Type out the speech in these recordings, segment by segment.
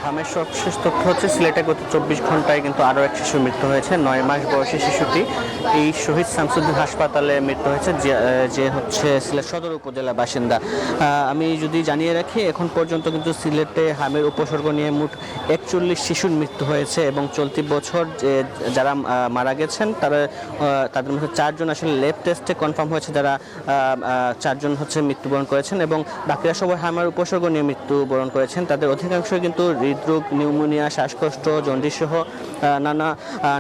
হামের সর্বশেষ তথ্য হচ্ছে সিলেটে গত 24 ঘন্টায় কিন্তু আরও এক শিশুর মৃত্যু হয়েছে। 9 মাস বয়সী শিশুটি এই শহীদ শামসুদ্দিন হাসপাতালে মৃত্যু হয়েছে, যে হচ্ছে সিলেট সদর উপজেলা বাসিন্দা। আমি যদি জানিয়ে রাখি, এখন পর্যন্ত কিন্তু সিলেটে হামের উপসর্গ নিয়ে মোট 41 শিশুর মৃত্যু হয়েছে এবং চলতি বছর যারা মারা গেছেন তাদের মধ্যে 4 জন আসলে ল্যাব টেস্টে কনফার্ম হয়েছে, যারা 4 জন হচ্ছে মৃত্যুবরণ করেছেন এবং বাকিরা সবাই হামের উপসর্গ নিয়ে মৃত্যুবরণ করেছেন। তাদের অধিকাংশই কিন্তু হৃদরোগ, নিউমোনিয়া, শ্বাসকষ্ট, জন্ডিস সহ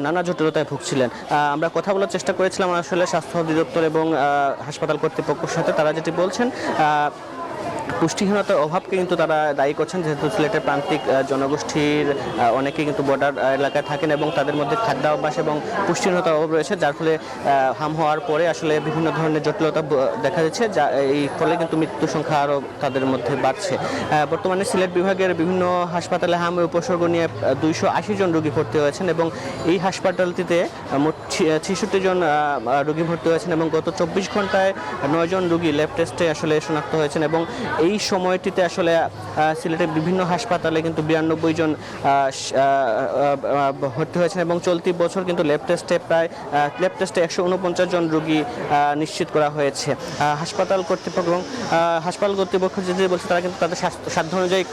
নানা জটিলতায় ভুগছিলেন। আমরা কথা বলার চেষ্টা করেছিলাম আসলে স্বাস্থ্য অধিদপ্তর এবং হাসপাতাল কর্তৃপক্ষের সাথে। তারা যেটি বলছেন, পুষ্টিহীনতার অভাবকে কিন্তু তারা দায়ী করছেন, যেহেতু সিলেটের প্রান্তিক জনগোষ্ঠীর অনেকেই কিন্তু বর্ডার এলাকায় থাকেন এবং তাদের মধ্যে খাদ্যাভ্যাস এবং পুষ্টিহীনতার অভাব রয়েছে, যার ফলে হাম হওয়ার পরে আসলে বিভিন্ন ধরনের জটিলতা দেখা যাচ্ছে, যা এই ফলে কিন্তু মৃত্যু সংখ্যা আরও তাদের মধ্যে বাড়ছে। বর্তমানে সিলেট বিভাগের বিভিন্ন হাসপাতালে হামের উপসর্গ নিয়ে 280 জন রোগী ভর্তি হয়েছেন এবং এই হাসপাতালটিতে মোট 66 জন রোগী ভর্তি হয়েছেন এবং গত 24 ঘন্টায় 9 জন রোগী ল্যাব টেস্টে আসলে শনাক্ত হয়েছেন এবং এই সময়টিতে আসলে সিলেটের বিভিন্ন হাসপাতালে কিন্তু 92 জন ভর্তি হয়েছেন এবং চলতি বছর কিন্তু ল্যাব টেস্টে 149 জন রোগী নিশ্চিত করা হয়েছে। হাসপাতাল কর্তৃপক্ষ যেটি বলছে, তারা কিন্তু তাদের সাধ্য অনুযায়ী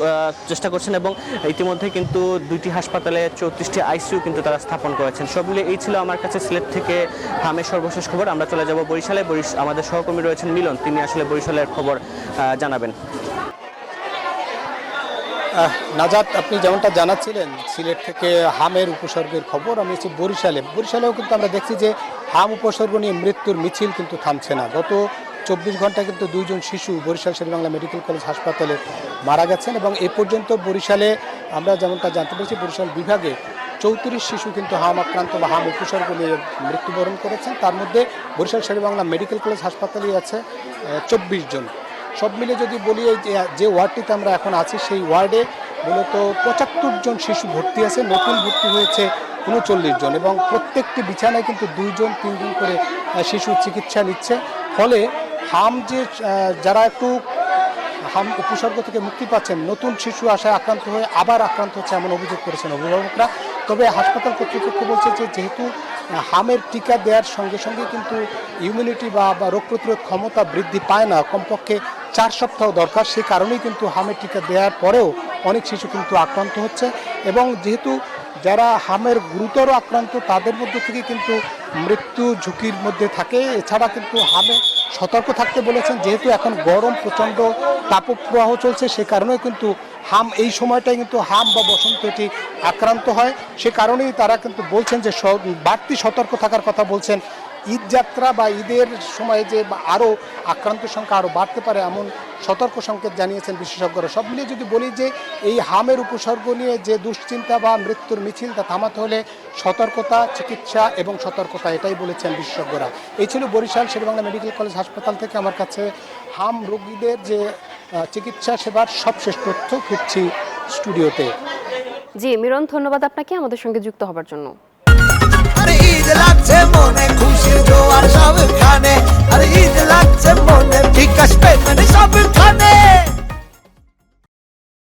চেষ্টা করছেন এবং ইতিমধ্যে কিন্তু 2টি হাসপাতালে 34টি আইসিইউ কিন্তু তারা স্থাপন করেছেন। সব মিলে এই ছিল আমার কাছে সিলেট থেকে হামের সর্বশেষ খবর। আমরা চলে যাব বরিশালে। আমাদের সহকর্মী রয়েছেন মিলন, তিনি আসলে বরিশালের খবর জানাবেন। নাজাত, আপনি যেমনটা জানাচ্ছিলেন সিলেট থেকে হামের উপসর্গের খবর, আমি হচ্ছে বরিশালেও কিন্তু আমরা দেখছি যে হাম উপসর্গ নিয়ে মৃত্যুর মিছিল কিন্তু থামছে না। গত 24 ঘন্টায় কিন্তু 2 জন শিশু বরিশাল শেরেবাংলা মেডিকেল কলেজ হাসপাতালে মারা গেছেন এবং এ পর্যন্ত বরিশালে আমরা যেমনটা জানতে পেরেছি, বরিশাল বিভাগে 34 শিশু কিন্তু হাম আক্রান্ত বা হাম উপসর্গ নিয়ে মৃত্যুবরণ করেছেন। তার মধ্যে বরিশাল শেরেবাংলা মেডিকেল কলেজ হাসপাতালেই আছে 24 জন। সব মিলে যদি বলি, যে ওয়ার্ডটিতে আমরা এখন আছি সেই ওয়ার্ডে মূলত 75 জন শিশু ভর্তি আছে, নতুন ভর্তি হয়েছে 39 জন এবং প্রত্যেকটি বিছানায় কিন্তু 2 জন 3 জন করে শিশু চিকিৎসা নিচ্ছে। ফলে যারা একটু হাম উপসর্গ থেকে মুক্তি পাচ্ছেন, নতুন শিশু আশায় আক্রান্ত হয়ে আবার আক্রান্ত হচ্ছে এমন অভিযোগ করেছেন অভিভাবকরা। তবে হাসপাতাল কর্তৃপক্ষ বলছে যে যেহেতু হামের টিকা দেওয়ার সঙ্গে সঙ্গে কিন্তু ইমিউনিটি বা রোগ প্রতিরোধ ক্ষমতা বৃদ্ধি পায় না, কমপক্ষে 4 সপ্তাহ দরকার। সে কারণেই কিন্তু হামের টিকা দেওয়ার পরেও অনেক শিশু কিন্তু আক্রান্ত হচ্ছে এবং যেহেতু যারা হামের গুরুতর আক্রান্ত তাদের মধ্যে থেকে কিন্তু মৃত্যু ঝুঁকির মধ্যে থাকে। এছাড়া কিন্তু হামে সতর্ক থাকতে বলেছেন, যেহেতু এখন গরম প্রচণ্ড তাপপ্রবাহ চলছে, সে কারণেও কিন্তু হাম এই সময়টাই কিন্তু হাম বা বসন্ত এটি আক্রান্ত হয়। সে কারণেই তারা কিন্তু বলছেন যে বাড়তি সতর্ক থাকার কথা বলছেন। ঈদ যাত্রা বা ঈদের সময়ে যে আরও আক্রান্তের সংখ্যা আরও বাড়তে পারে এমন সতর্ক সংকেত জানিয়েছেন বিশেষজ্ঞরা। সব মিলিয়ে যদি বলি যে এই হামের উপসর্গ নিয়ে যে দুশ্চিন্তা বা মৃত্যুর মিছিল, তা থামাতে হলে সতর্কতা, চিকিৎসা এবং সতর্কতা, এটাই বলেছেন বিশেষজ্ঞরা। এই ছিল বরিশাল শেরেবাংলা মেডিকেল কলেজ হাসপাতাল থেকে আমার কাছে হাম রোগীদের যে চিকিৎসা সেবার সবশেষ তথ্য। ফিরছি স্টুডিওতে। জি মিলন, ধন্যবাদ আপনাকে আমাদের সঙ্গে যুক্ত হবার জন্য। ঈদ লাগছে মনে, খুশির জোয়ার সবখানে, আর ঈদ লাগছে মনে, বিকাশ পেমেন্ট সবখানে।